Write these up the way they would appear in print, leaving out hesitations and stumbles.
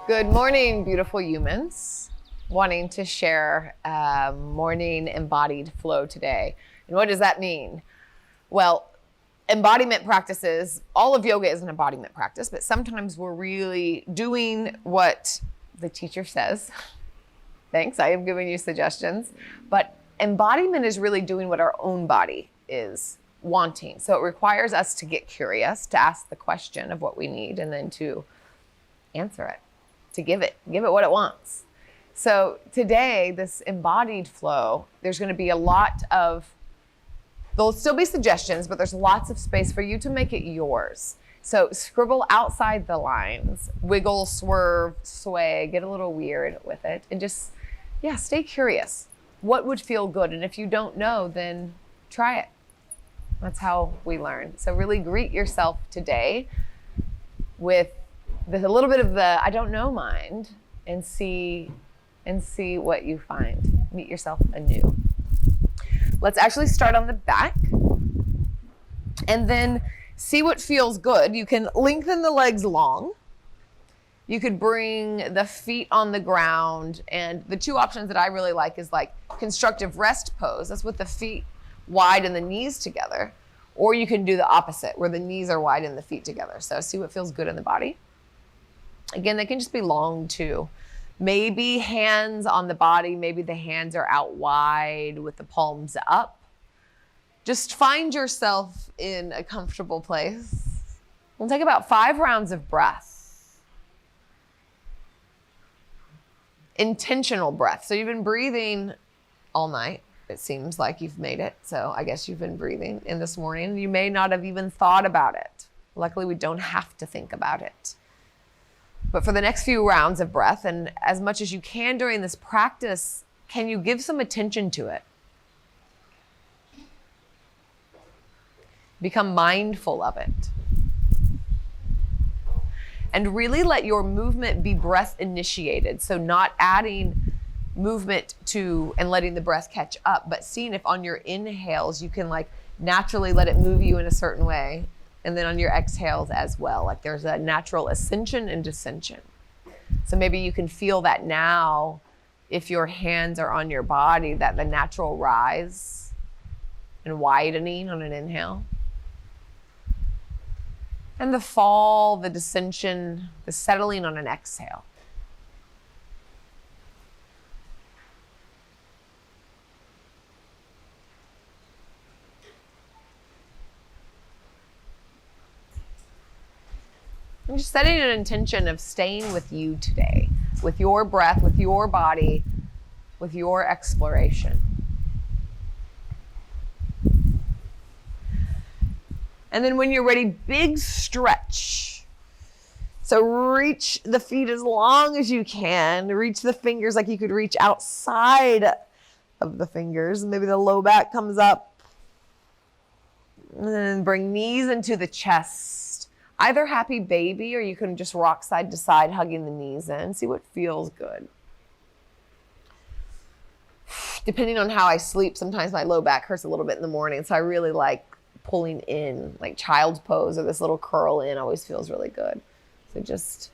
Good morning, beautiful humans. Wanting to share morning embodied flow today. And what does that mean? Well, embodiment practices, all of yoga is an embodiment practice, but sometimes we're really doing what the teacher says. Thanks, I am giving you suggestions. But embodiment is really doing what our own body is wanting. So it requires us to get curious, to ask the question of what we need, and then to answer it, to give it what it wants. So today, this embodied flow, there's going to be a lot of, there'll still be suggestions, but there's lots of space for you to make it yours. So scribble outside the lines, wiggle, swerve, sway, get a little weird with it, and just, stay curious. What would feel good? And if you don't know, then try it. That's how we learn. So really greet yourself today with a little bit of the I don't know mind, and see what you find. Meet yourself anew. Let's actually start on the back and then see what feels good. You can lengthen the legs long. You could bring the feet on the ground, and the two options that I really like is like constructive rest pose. That's with the feet wide and the knees together. Or you can do the opposite where the knees are wide and the feet together. So see what feels good in the body. Again, they can just be long too. Maybe hands on the body, maybe the hands are out wide with the palms up. Just find yourself in a comfortable place. We'll take about 5 rounds of breath. Intentional breath. So you've been breathing all night. It seems like you've made it. So I guess you've been breathing in this morning. You may not have even thought about it. Luckily, we don't have to think about it. But for the next few rounds of breath, and as much as you can during this practice, can you give some attention to it? Become mindful of it. And really let your movement be breath initiated. So not adding movement to and letting the breath catch up, but seeing if on your inhales you can like naturally let it move you in a certain way. And then on your exhales as well, like there's a natural ascension and descension. So maybe you can feel that now if your hands are on your body, that the natural rise and widening on an inhale. And the fall, the descension, the settling on an exhale. I'm just setting an intention of staying with you today, with your breath, with your body, with your exploration. And then when you're ready, big stretch. So reach the feet as long as you can. Reach the fingers like you could reach outside of the fingers. Maybe the low back comes up. And then bring knees into the chest. Either happy baby, or you can just rock side to side, hugging the knees in. See what feels good. Depending on how I sleep, sometimes my low back hurts a little bit in the morning. So I really like pulling in, like child's pose or this little curl in always feels really good. So just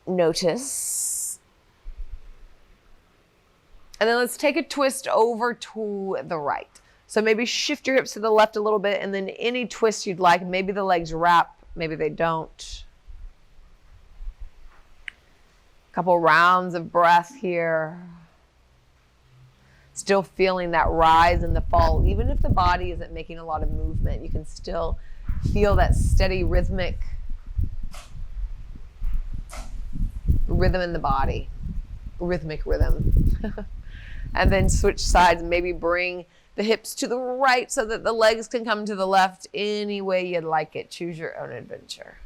notice. And then let's take a twist over to the right. So maybe shift your hips to the left a little bit, and then any twist you'd like. Maybe the legs wrap, maybe they don't. A couple rounds of breath here. Still feeling that rise and the fall. Even if the body isn't making a lot of movement, you can still feel that steady rhythmic rhythm in the body. Rhythmic rhythm. And then switch sides and maybe bring the hips to the right so that the legs can come to the left any way you'd like it. Choose your own adventure.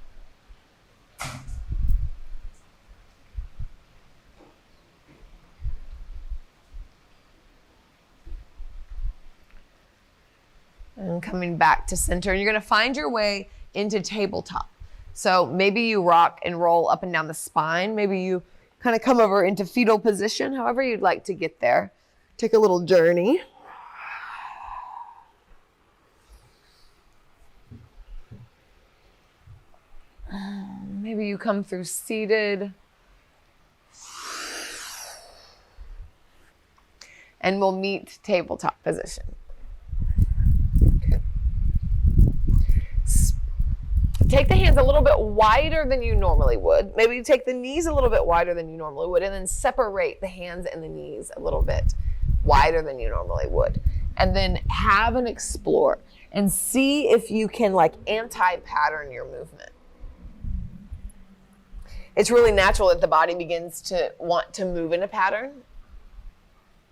And coming back to center, and you're going to find your way into tabletop. So maybe you rock and roll up and down the spine. Maybe you kind of come over into fetal position, however you'd like to get there. Take a little journey. Maybe you come through seated. And we'll meet tabletop position. Okay. Take the hands a little bit wider than you normally would. Maybe you take the knees a little bit wider than you normally would, and then separate the hands and the knees a little bit wider than you normally would. And then have an explore and see if you can like anti-pattern your movement. It's really natural that the body begins to want to move in a pattern.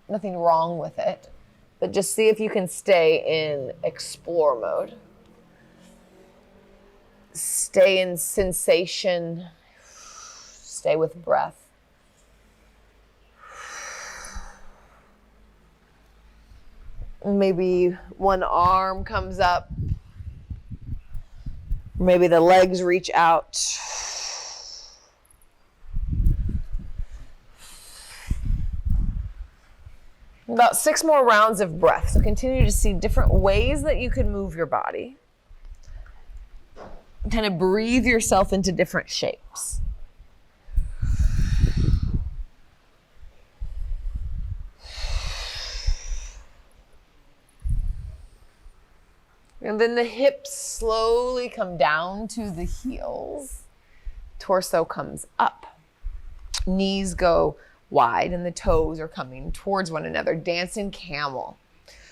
Nothing wrong with it, but just see if you can stay in explore mode. Stay in sensation. Stay with breath. Maybe one arm comes up. Maybe the legs reach out. About 6 more rounds of breath. So continue to see different ways that you can move your body. Kind of breathe yourself into different shapes. And then the hips slowly come down to the heels. Torso comes up. Knees go wide and the toes are coming towards one another. Dancing camel.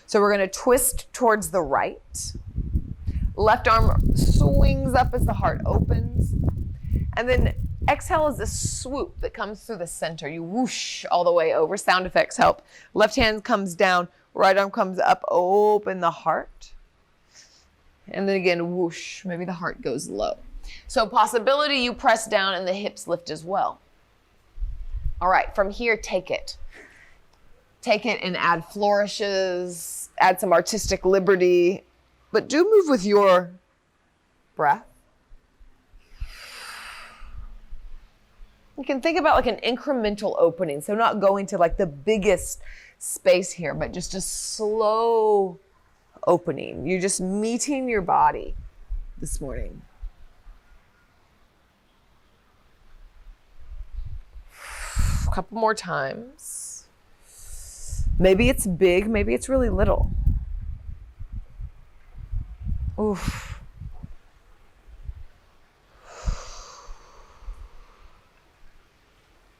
So we're going to twist towards the right. Left arm swings up as the heart opens. And then exhale is a swoop that comes through the center. You whoosh all the way over. Sound effects help. Left hand comes down. Right arm comes up. Open the heart. And then again, whoosh. Maybe the heart goes low. So possibility you press down and the hips lift as well. All right, from here, take it. Take it and add flourishes, add some artistic liberty, but do move with your breath. You can think about like an incremental opening, so not going to like the biggest space here, but just a slow opening. You're just meeting your body this morning. A couple more times. Maybe it's big, maybe it's really little. Oof.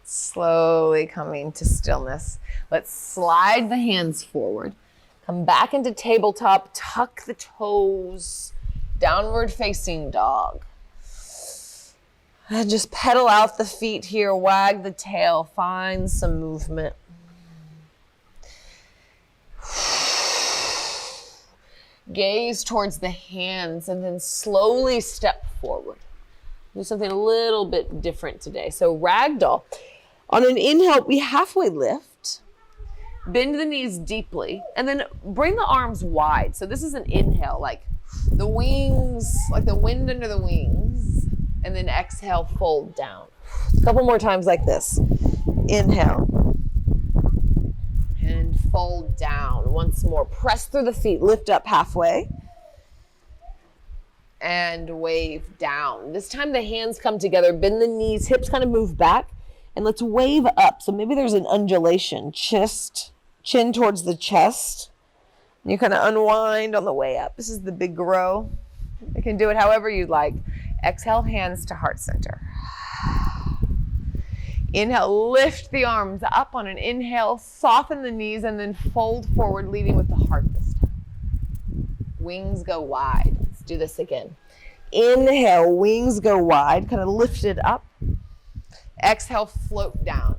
Slowly coming to stillness. Let's slide the hands forward. Come back into tabletop, tuck the toes, downward facing dog. And just pedal out the feet here, wag the tail, find some movement. Gaze towards the hands and then slowly step forward. Do something a little bit different today. So ragdoll. On an inhale, we halfway lift. Bend the knees deeply and then bring the arms wide. So this is an inhale, like the wings, like the wind under the wings. And then exhale, fold down. A couple more times like this. Inhale. And fold down. Once more. Press through the feet. Lift up halfway. And wave down. This time the hands come together. Bend the knees. Hips kind of move back. And let's wave up. So maybe there's an undulation. Chin towards the chest. And you kind of unwind on the way up. This is the big grow. You can do it however you'd like. Exhale, hands to heart center. Inhale, lift the arms up on an inhale, soften the knees, and then fold forward, leading with the heart this time. Wings go wide. Let's do this again. Inhale, wings go wide, kind of lift it up. Exhale, float down.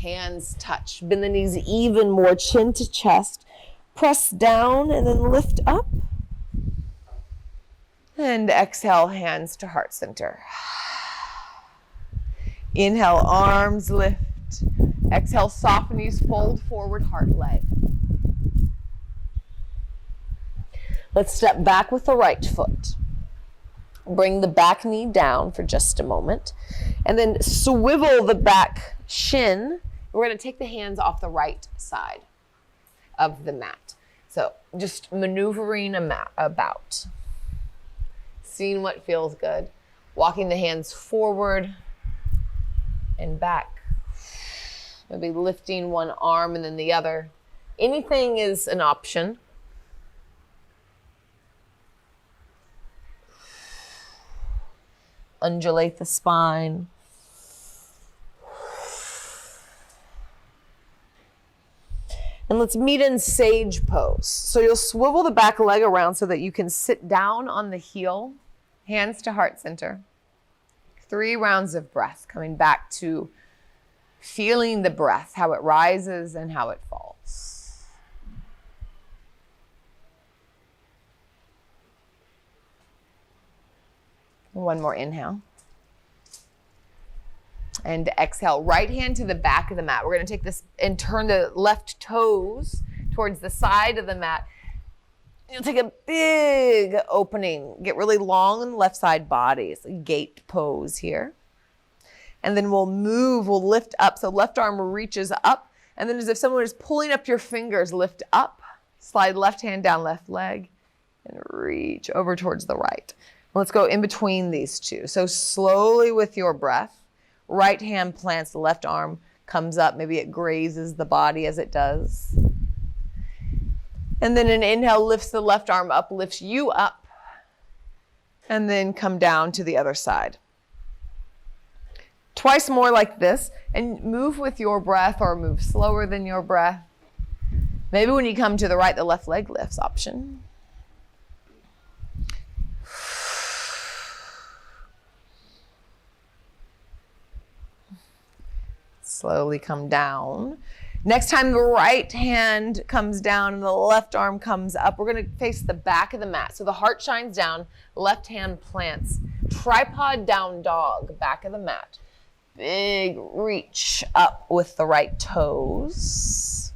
Hands touch. Bend the knees even more, chin to chest. Press down and then lift up. And exhale, hands to heart center. Inhale, arms lift. Exhale, soft knees, fold forward, heart leg. Let's step back with the right foot. Bring the back knee down for just a moment. And then swivel the back shin. We're going to take the hands off the right side of the mat. So just maneuvering about. Seeing what feels good. Walking the hands forward and back. Maybe lifting one arm and then the other. Anything is an option. Undulate the spine. And let's meet in sage pose. So you'll swivel the back leg around so that you can sit down on the heel, hands to heart center. 3 rounds of breath, coming back to feeling the breath, how it rises and how it falls. One more inhale. And exhale, right hand to the back of the mat. We're going to take this and turn the left toes towards the side of the mat. You'll take a big opening, get really long in the left side body. It's a gate pose here. And then we'll move, we'll lift up. So left arm reaches up. And then as if someone is pulling up your fingers, lift up, slide left hand down left leg, and reach over towards the right. Let's go in between these two. So slowly with your breath, right hand plants, the left arm comes up. Maybe it grazes the body as it does. And then an inhale lifts the left arm up, lifts you up. And then come down to the other side. Twice more like this. And move with your breath or move slower than your breath. Maybe when you come to the right, the left leg lifts option. Slowly come down. Next time the right hand comes down and the left arm comes up, we're going to face the back of the mat. So the heart shines down, left hand plants. Tripod down dog, back of the mat. Big reach up with the right toes.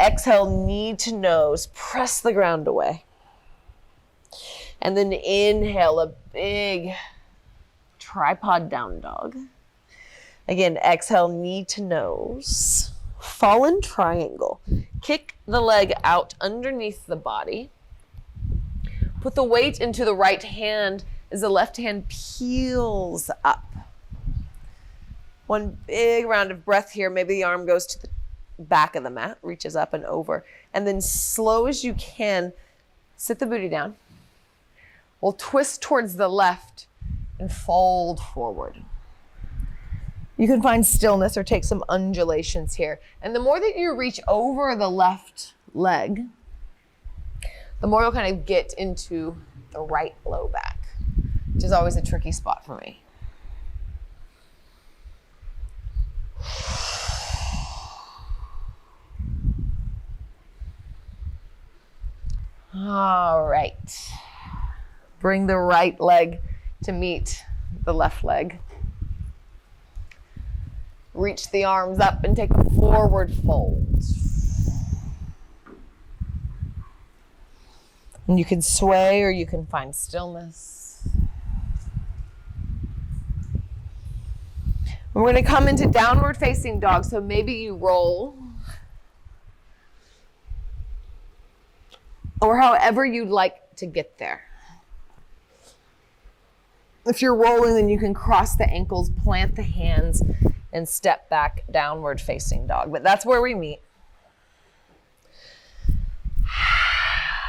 Exhale, knee to nose, press the ground away. And then inhale, a big tripod down dog. Again, exhale, knee to nose, fallen triangle. Kick the leg out underneath the body. Put the weight into the right hand as the left hand peels up. One big round of breath here. Maybe the arm goes to the back of the mat, reaches up and over. And then slow as you can, sit the booty down. We'll twist towards the left and fold forward. You can find stillness or take some undulations here. And the more that you reach over the left leg, the more you'll kind of get into the right low back, which is always a tricky spot for me. All right. Bring the right leg to meet the left leg. Reach the arms up and take a forward fold. And you can sway or you can find stillness. We're going to come into downward facing dog. So maybe you roll. Or however you'd like to get there. If you're rolling, then you can cross the ankles, plant the hands, and step back, downward facing dog. But that's where we meet.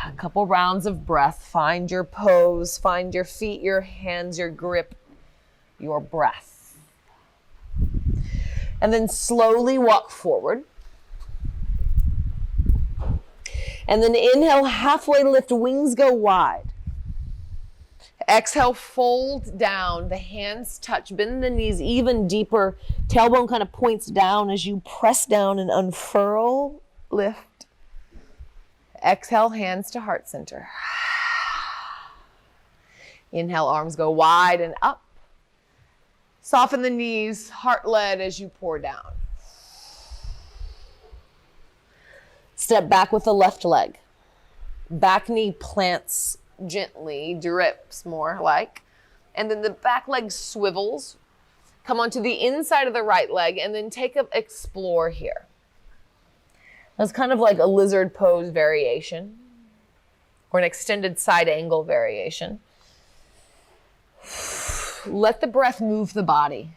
A couple rounds of breath. Find your pose, find your feet, your hands, your grip, your breath. And then slowly walk forward. And then inhale, halfway lift, wings go wide. Exhale, fold down, the hands touch, bend the knees even deeper. Tailbone kind of points down as you press down and unfurl, lift. Exhale, hands to heart center. Inhale, arms go wide and up. Soften the knees, heart led as you pour down. Step back with the left leg. Back knee plants gently, drips more like. And then the back leg swivels. Come onto the inside of the right leg and then take a explore here. That's kind of like a lizard pose variation or an extended side angle variation. Let the breath move the body.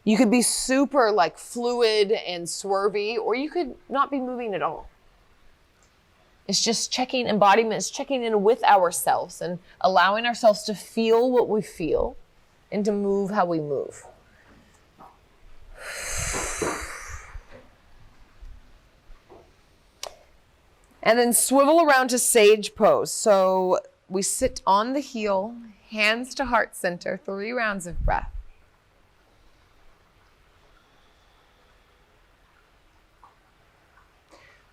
You could be super like fluid and swervy, or you could not be moving at all. It's just checking, embodiment is checking in with ourselves and allowing ourselves to feel what we feel and to move how we move. And then swivel around to sage pose. So we sit on the heel, hands to heart center, 3 rounds of breath.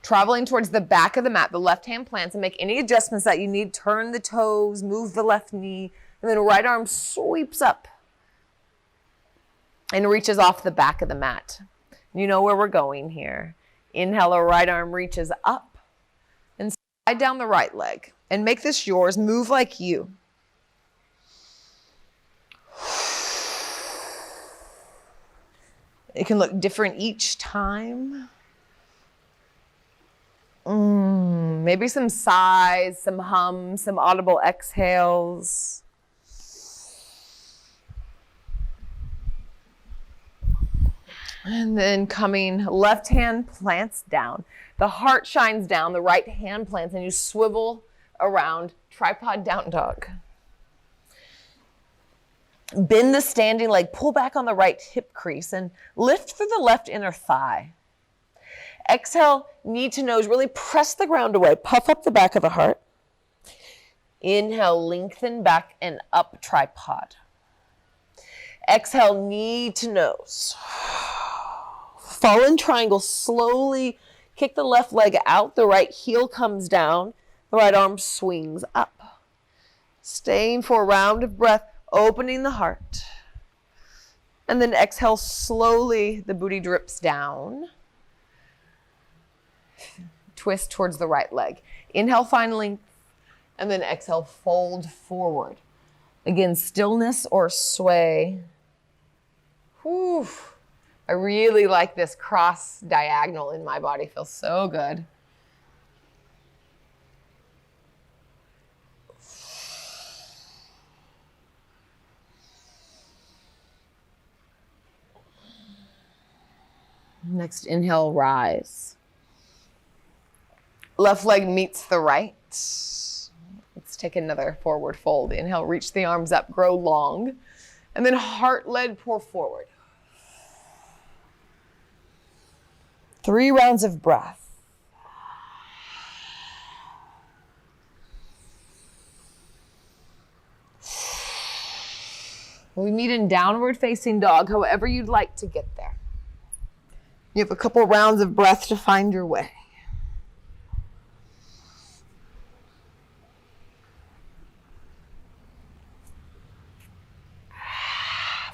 Traveling towards the back of the mat, the left hand plants, and make any adjustments that you need. Turn the toes, move the left knee, and then right arm sweeps up and reaches off the back of the mat. You know where we're going here. Inhale, our right arm reaches up and slide down the right leg. And make this yours. Move like you. It can look different each time. Maybe some sighs, some hums, some audible exhales. And then coming, left hand plants down. The heart shines down, the right hand plants, and you swivel around, tripod down dog. Bend the standing leg, pull back on the right hip crease, and lift through the left inner thigh. Exhale, knee to nose, really press the ground away. Puff up the back of the heart. Inhale, lengthen back and up tripod. Exhale, knee to nose. Fallen triangle, slowly kick the left leg out. The right heel comes down. The right arm swings up. Staying for a round of breath, opening the heart. And then exhale, slowly the booty drips down. Twist towards the right leg. Inhale, find length, and then exhale, fold forward. Again, stillness or sway. Whew. I really like this cross diagonal in my body. Feels so good. Next, inhale, rise. Left leg meets the right. Let's take another forward fold. Inhale, reach the arms up, grow long. And then heart-led, pour forward. 3 rounds of breath. We meet in downward facing dog, however you'd like to get there. You have a couple rounds of breath to find your way.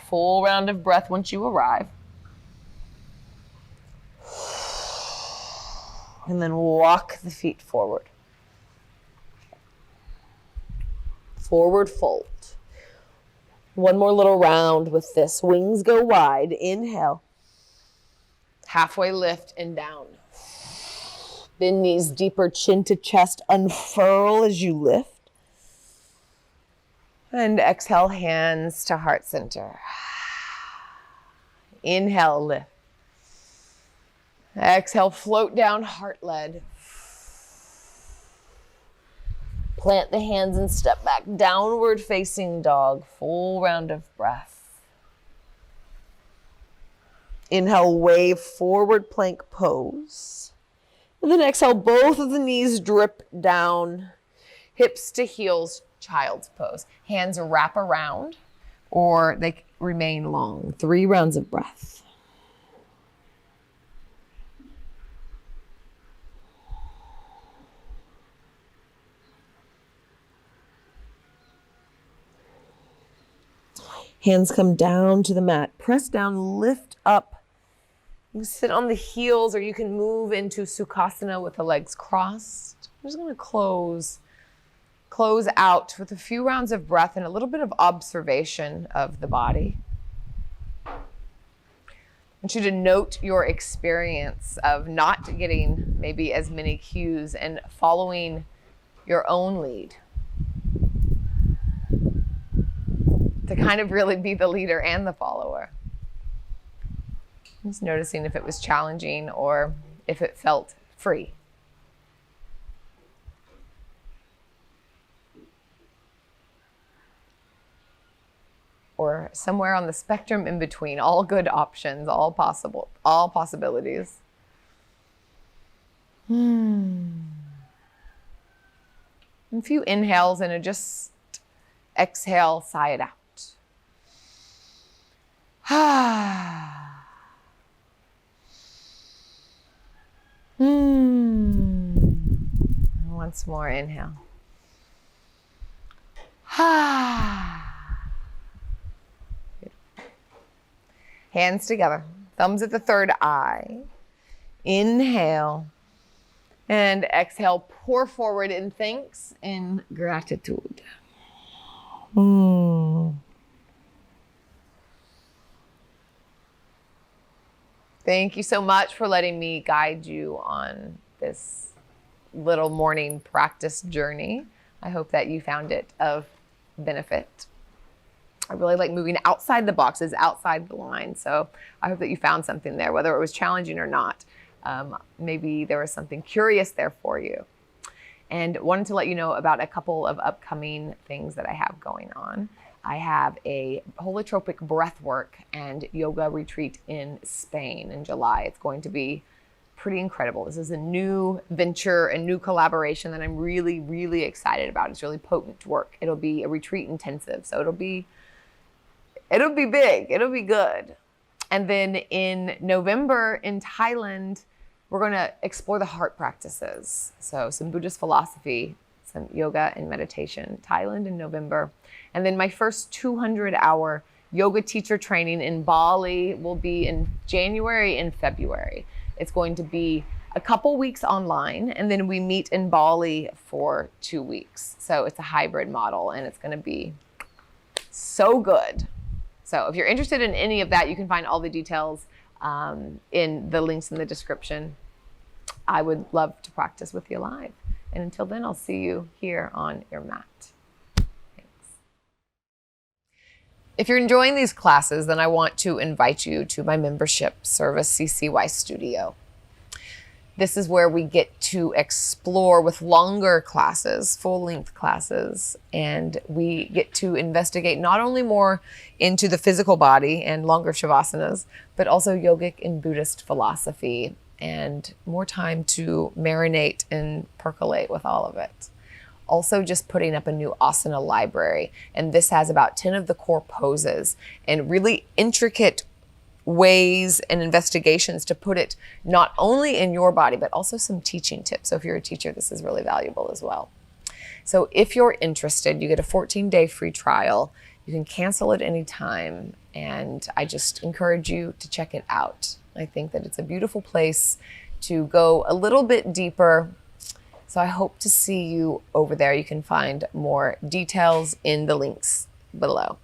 Full round of breath once you arrive. And then walk the feet forward. Forward fold. One more little round with this. Wings go wide. Inhale. Halfway lift and down. Bend knees deeper, chin to chest. Unfurl as you lift. And exhale, hands to heart center. Inhale, lift. Exhale, float down, heart-led. Plant the hands and step back, downward facing dog. Full round of breath. Inhale, wave forward plank pose. And then exhale, both of the knees drip down, hips to heels, child's pose. Hands wrap around or they remain long. 3 rounds of breath. Hands come down to the mat. Press down, lift up. You can sit on the heels or you can move into Sukhasana with the legs crossed. I'm just going to close out with a few rounds of breath and a little bit of observation of the body. I want you to note your experience of not getting maybe as many cues and following your own lead. to kind of really be the leader and the follower. Just noticing if it was challenging or if it felt free. Or somewhere on the spectrum in between, all good options, all possibilities. A few inhales and just exhale, sigh it out. Once more, inhale. Hands together, thumbs at the third eye. Inhale and exhale, pour forward in thanks and gratitude. Thank you so much for letting me guide you on this little morning practice journey. I hope that you found it of benefit. I really like moving outside the boxes, outside the line. So I hope that you found something there, whether it was challenging or not. Maybe there was something curious there for you. And wanted to let you know about a couple of upcoming things that I have going on. I have a holotropic breathwork and yoga retreat in Spain in July. It's going to be pretty incredible. This is a new venture, a new collaboration that I'm really, really excited about. It's really potent work. It'll be a retreat intensive, so it'll be big, it'll be good. And then in November in Thailand, we're gonna explore the heart practices. So some Buddhist philosophy, some yoga and meditation, Thailand in November. And then my first 200-hour yoga teacher training in Bali will be in January and February. It's going to be a couple weeks online, and then we meet in Bali for 2 weeks. So it's a hybrid model, and it's gonna be so good. So if you're interested in any of that, you can find all the details in the links in the description. I would love to practice with you live. And until then, I'll see you here on your mat. Thanks. If you're enjoying these classes, then I want to invite you to my membership service, CCY Studio. This is where we get to explore with longer classes, full-length classes, and we get to investigate not only more into the physical body and longer shavasanas, but also yogic and Buddhist philosophy, and more time to marinate and percolate with all of it. Also just putting up a new asana library, and this has about 10 of the core poses and really intricate ways and investigations to put it not only in your body, but also some teaching tips. So if you're a teacher, this is really valuable as well. So if you're interested, you get a 14-day free trial. You can cancel at any time, and I just encourage you to check it out. I think that it's a beautiful place to go a little bit deeper. So I hope to see you over there. You can find more details in the links below.